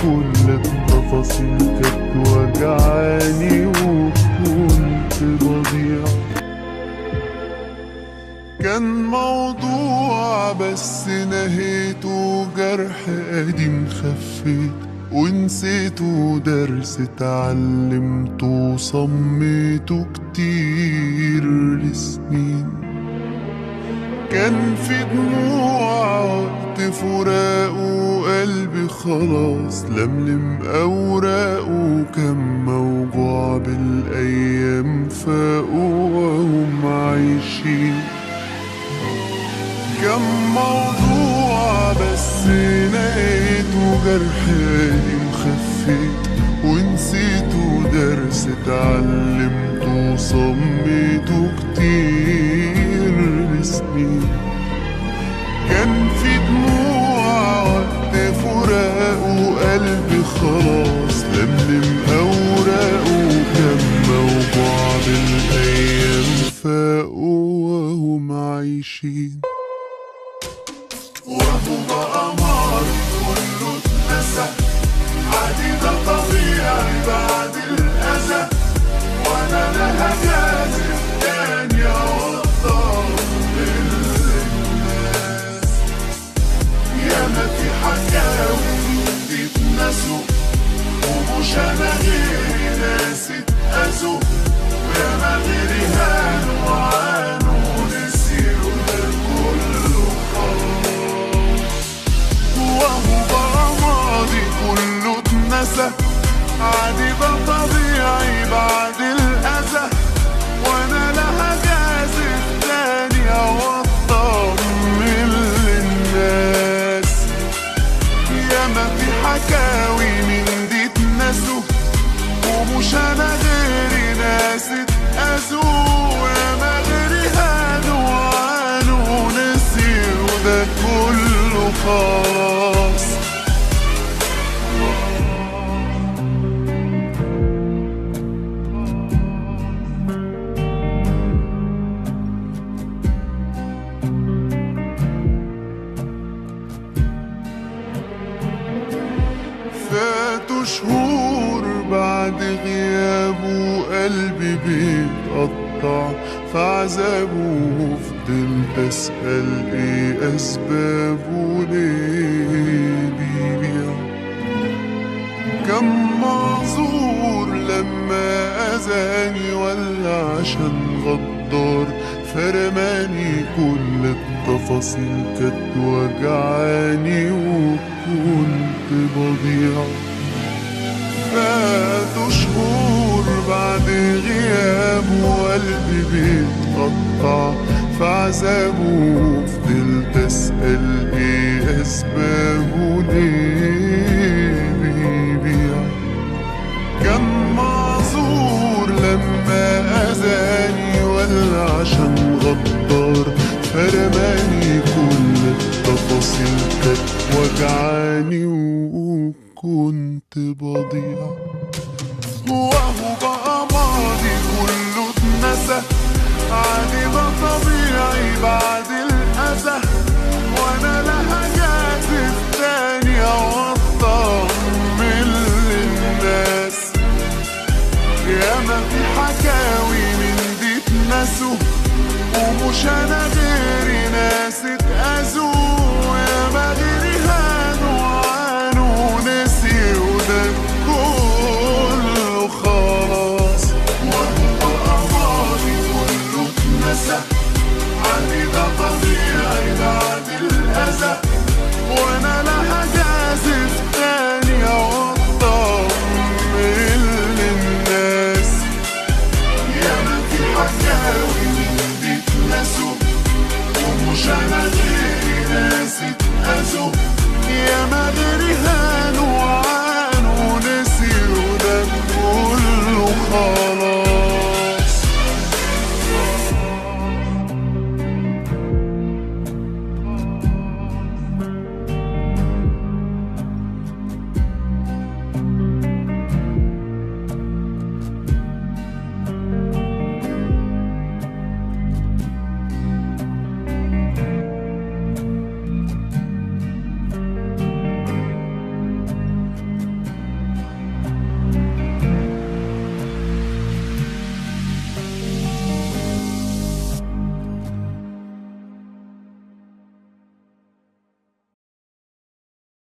كل التفاصيل كانت وجعاني وكنت بضيع. كان موضوع بس نهيته، جرح قديم خفيت ونسيته، درس اتعلمته وصميته كتير لسنين. كان في دموع وقت فراقه، قلبي خلاص لملم أوراقه، كان موجوع بالأيام فاقوا وهم عايشين. كان موضوع بس نهيته، جرح قديم خفيت ونسيته، درس اتعلمته وصميته كتير لسنين. كان في دموع وقت فراقه، قلبي خلاص لملم أوراقه، كان موجوع بالأيام فاقوا وهم عايشين. وهو بقى ماضي كله اتنسى، عادي ده طبيعي بعد الأذى، وأنا لا هجازف تاني أوضح للناس. ياما في حكاوي تتنسوا، ومش أنا غيري ناس اتأذوا، وياما غيري هانوا وعانوا ونسيوا ده كله خلاص. وهو بقى ماضي كله اتنسى، عادي ده طبيعي بعد الأذى، وأنا لا هجازف تاني أو أطمن للناس. ياما في حكاوي من دي اتنسوا، ومش أنا غيري ناس اتأذوا، وياما غيري هانوا وعانوا ونسيوا ده كله خلاص. فاتوا شهور بعد غيابه، قلبي بيتقطع في عذابه، وفضلت أسأل ايه أسبابه ليه بيبيع. كان معذور لما أذاني، ولا عشان غدار فرماني، كل التفاصيل كانت وجعاني وكنت بضيع. فاتوا شهور بعد غيابه، وقلبي بيتقطع في عذابه، فضلت أسأل ايه أسبابه ليه بيبيع. كان معذور لما أذاني، ولا عشان غدار فرماني، كل التفاصيل كانت وجعاني وكنت بضيع. وهو بقى ماضي كله اتنسى، عادي ده طبيعي بعد الأذى، وأنا لا هجازف تاني أو أطمن للناس. ياما في حكاوي من دي اتنسوا، ومش أنا غيري ناس اتأذوا، وياما غيري هانوا وعانوا ونسيوا ده كله خلاص. وهو ماضي كله اتنسى، عادي ده طبيعي بعد الأذى، وأنا لا